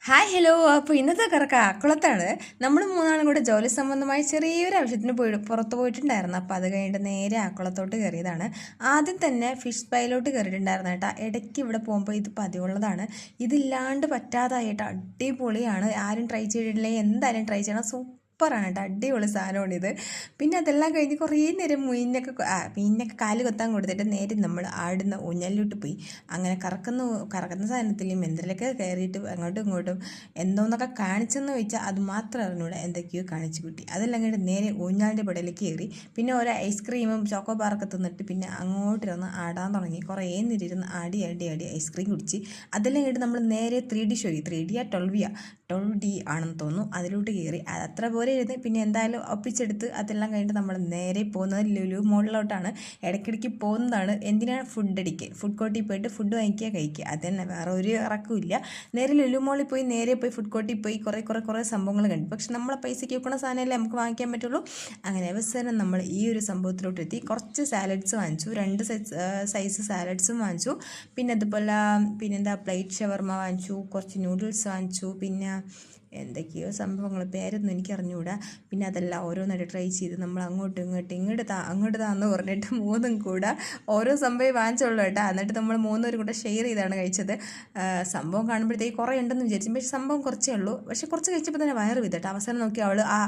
Hi hello. അപ്പോൾ ഇന്നത്തെ കറക്ക ആക്കുളത്താണ്. നമ്മൾ മൂന്നാളും കൂടെ ജോലി സംബന്ധമായി ചെറിയൊരു ആവശ്യത്തിന് പുറത്ത് പോയിട്ടുണ്ടായിരുന്നു. അപ്പോൾ അത് കഴിഞ്ഞിട്ട് നേരെ ആക്കുളത്തോട്ട് കയറിയതാണ്. ആദ്യം തന്നെ ഫിഷ് ഫ്രൈയിലോട്ട് കയറിയിട്ടുണ്ടായിരുന്നു കേട്ടോ. ഇടയ്ക്ക് ഇവിടെ പോകുമ്പോൾ ഇത് പതിവുള്ളതാണ്. ഇതില്ലാണ്ട് പറ്റാതായിട്ട് അടിപൊളിയാണ്. ആരും ട്രൈ ചെയ്തിട്ടില്ലെങ്കിൽ എന്തായാലും ട്രൈ ചെയ്യണം. സൂപ്പറാണ് കേട്ടോ, അടിപൊളി സാധനമാണ് ഇത്. പിന്നെ അതെല്ലാം കഴിഞ്ഞ് കുറേ നേരം മീനിനൊക്കെ കാല് കൊത്താൻ കൊടുത്തിട്ട് നേരെ നമ്മൾ ആടുന്ന ഊഞ്ഞാലിലോട്ട് പോയി. അങ്ങനെ കറക്കുന്ന സാധനത്തിൽ മെന്തലൊക്കെ കയറിയിട്ട് അങ്ങോട്ടും ഇങ്ങോട്ടും എന്തോന്നൊക്കെ കാണിച്ചെന്ന് ചോദിച്ചാൽ അത് മാത്രം അറിഞ്ഞൂടെ, എന്തൊക്കെയോ കാണിച്ചു കൂട്ടി. അതെല്ലാം കഴിഞ്ഞിട്ട് നേരെ ഊഞ്ഞാലിൻ്റെ പടയിലേക്ക് കയറി. പിന്നെ ഓരോ ഐസ്ക്രീമും ചോക്കോ ബാറൊക്കെ തിന്നിട്ട് പിന്നെ അങ്ങോട്ടിരുന്ന് ആടാൻ തുടങ്ങി. കുറേ നേരിരുന്ന് ആടി ഐസ്ക്രീം കുടിച്ച്. അതെല്ലാം കഴിഞ്ഞിട്ട് നമ്മൾ നേരെ 3D ഷോ, 3D 12D ആണെന്ന് തോന്നുന്നു, അതിലോട്ട് കയറി. അത് അത്ര പോലെ ഇരുന്ന് പിന്നെ എന്തായാലും ഒപ്പിച്ചെടുത്ത് അതെല്ലാം കഴിഞ്ഞിട്ട് നമ്മൾ നേരെ പോകുന്നത് ലുലു മോളിലോട്ടാണ്. ഇടയ്ക്കിടയ്ക്ക് പോകുന്നതാണ്. എന്തിനാണ്? ഫുഡ് കോർട്ടിൽ പോയിട്ട് ഫുഡ് വാങ്ങിക്കുക, കഴിക്കുക, അത് തന്നെ, വേറെ ഒരു ഇറക്കമില്ല. നേരെ ലുലു മോളിൽ പോയി നേരെ ഫുഡ് കോർട്ടിൽ പോയി കുറേ സംഭവങ്ങൾ കണ്ടു. പക്ഷെ നമ്മളെ പൈസയ്ക്ക് വെക്കുന്ന സാധനമല്ലേ നമുക്ക് വാങ്ങിക്കാൻ പറ്റുള്ളൂ. അങ്ങനെ അവസാനം നമ്മൾ ഈ ഒരു സംഭവത്തിലോട്ട് എത്തി. കുറച്ച് സാലഡ്സ് വാങ്ങിച്ചു, 2 സൈസ് സാലഡ്സും വാങ്ങിച്ചു. പിന്നെ അതുപോലെ പിന്നെന്താ പ്ലേറ്റ് ഷവർമ വാങ്ങിച്ചു, കുറച്ച് നൂഡിൽസ് വാങ്ങിച്ചു, പിന്നെ എന്തൊക്കെയോ സംഭവങ്ങൾ പേരൊന്നും എനിക്ക് അറിഞ്ഞുകൂടാ. പിന്നെ അതെല്ലാം ഓരോന്നായിട്ട് ട്രൈ ചെയ്ത് നമ്മൾ അങ്ങോട്ട് താന്ന് പറഞ്ഞിട്ട് മൂന്നും കൂടെ ഓരോ സംഭവം വാങ്ങിച്ചുള്ളൂ കേട്ടോ. എന്നിട്ട് നമ്മൾ മൂന്നുപേരും കൂടെ ഷെയർ ചെയ്താണ് കഴിച്ചത്. സംഭവം കാണുമ്പോഴത്തേക്ക് കുറേ ഉണ്ടെന്ന് വിചാരിച്ചു, പക്ഷേ സംഭവം കുറച്ചേ ഉള്ളൂ. പക്ഷേ കുറച്ച് കഴിച്ചപ്പോൾ തന്നെ വയറ് വിതട്ടെ. അവസാനം നോക്കി അവൾ ആ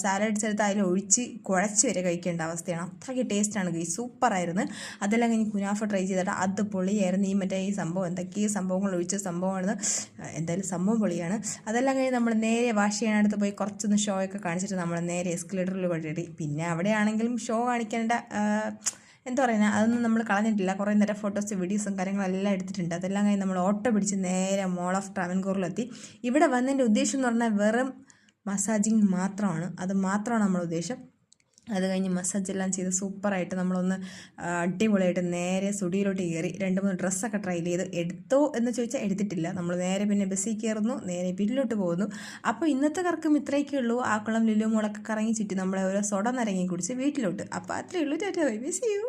സാലഡ്സ് എടുത്ത് അതിൽ ഒഴിച്ച് കുഴച്ച് വരെ കഴിക്കേണ്ട അവസ്ഥയാണ്. അത്രയ്ക്ക് ടേസ്റ്റാണ് ഗൈസ്, സൂപ്പറായിരുന്നു. അതെല്ലാം കഴിഞ്ഞ് കുനാഫ ട്രൈ ചെയ്തിട്ട് അത് പൊളിയായിരുന്നു. ഈ സംഭവം എന്തൊക്കെയോ സംഭവങ്ങൾ ഒഴിച്ച സംഭവമാണ്. എന്തായാലും സംഭവം പൊളിയാണ്. അതെല്ലാം കഴിഞ്ഞ് നമ്മൾ നേരെ വാഷ് ചെയ്യാനടുത്ത് പോയി കുറച്ചൊന്ന് ഷോ ഒക്കെ കാണിച്ചിട്ട് നമ്മൾ നേരെ എസ്കലേറ്ററിൽ കൊണ്ടിട്ട്. പിന്നെ അവിടെയാണെങ്കിലും ഷോ കാണിക്കേണ്ട എന്താ പറയുക, അതൊന്നും നമ്മൾ കളഞ്ഞിട്ടില്ല. കുറേ നേരം ഫോട്ടോസ് വീഡിയോസും കാര്യങ്ങളെല്ലാം എടുത്തിട്ടുണ്ട്. അതെല്ലാം കഴിഞ്ഞ് നമ്മൾ ഓട്ടോ പിടിച്ച് നേരെ മോൾ ഓഫ് ട്രാവൻകൂറിലെത്തി. ഇവിടെ വന്നതിൻ്റെ ഉദ്ദേശം എന്ന് പറഞ്ഞാൽ വെറും മസാജിങ് മാത്രമാണ്. അത് മാത്രമാണ് നമ്മുടെ ഉദ്ദേശം. അത് കഴിഞ്ഞ് മസാജെല്ലാം ചെയ്ത് സൂപ്പറായിട്ട് നമ്മളൊന്ന് അടിപൊളിയായിട്ട് നേരെ സ്റ്റുഡിയോയിലോട്ട് കയറി 2-3 ഡ്രസ്സൊക്കെ ട്രൈ ചെയ്ത്. എടുത്തോ എന്ന് ചോദിച്ചാൽ എടുത്തിട്ടില്ല. നമ്മൾ നേരെ പിന്നെ ബസ്സിൽ കയറുന്നു, നേരെ വീട്ടിലോട്ട് പോകുന്നു. അപ്പോൾ ഇന്നത്തെ കറക്കം ഇത്രയൊക്കെ ഉള്ളൂ. ആക്കുളം ലുലു മോളൊക്കെ കറങ്ങി ചുറ്റി നമ്മളെ ഓരോ സോഡ നരങ്ങി കുടിച്ച് വീട്ടിലോട്ട്. അപ്പോൾ അത്രയേ ഉള്ളൂ. Tata bye bye, see U.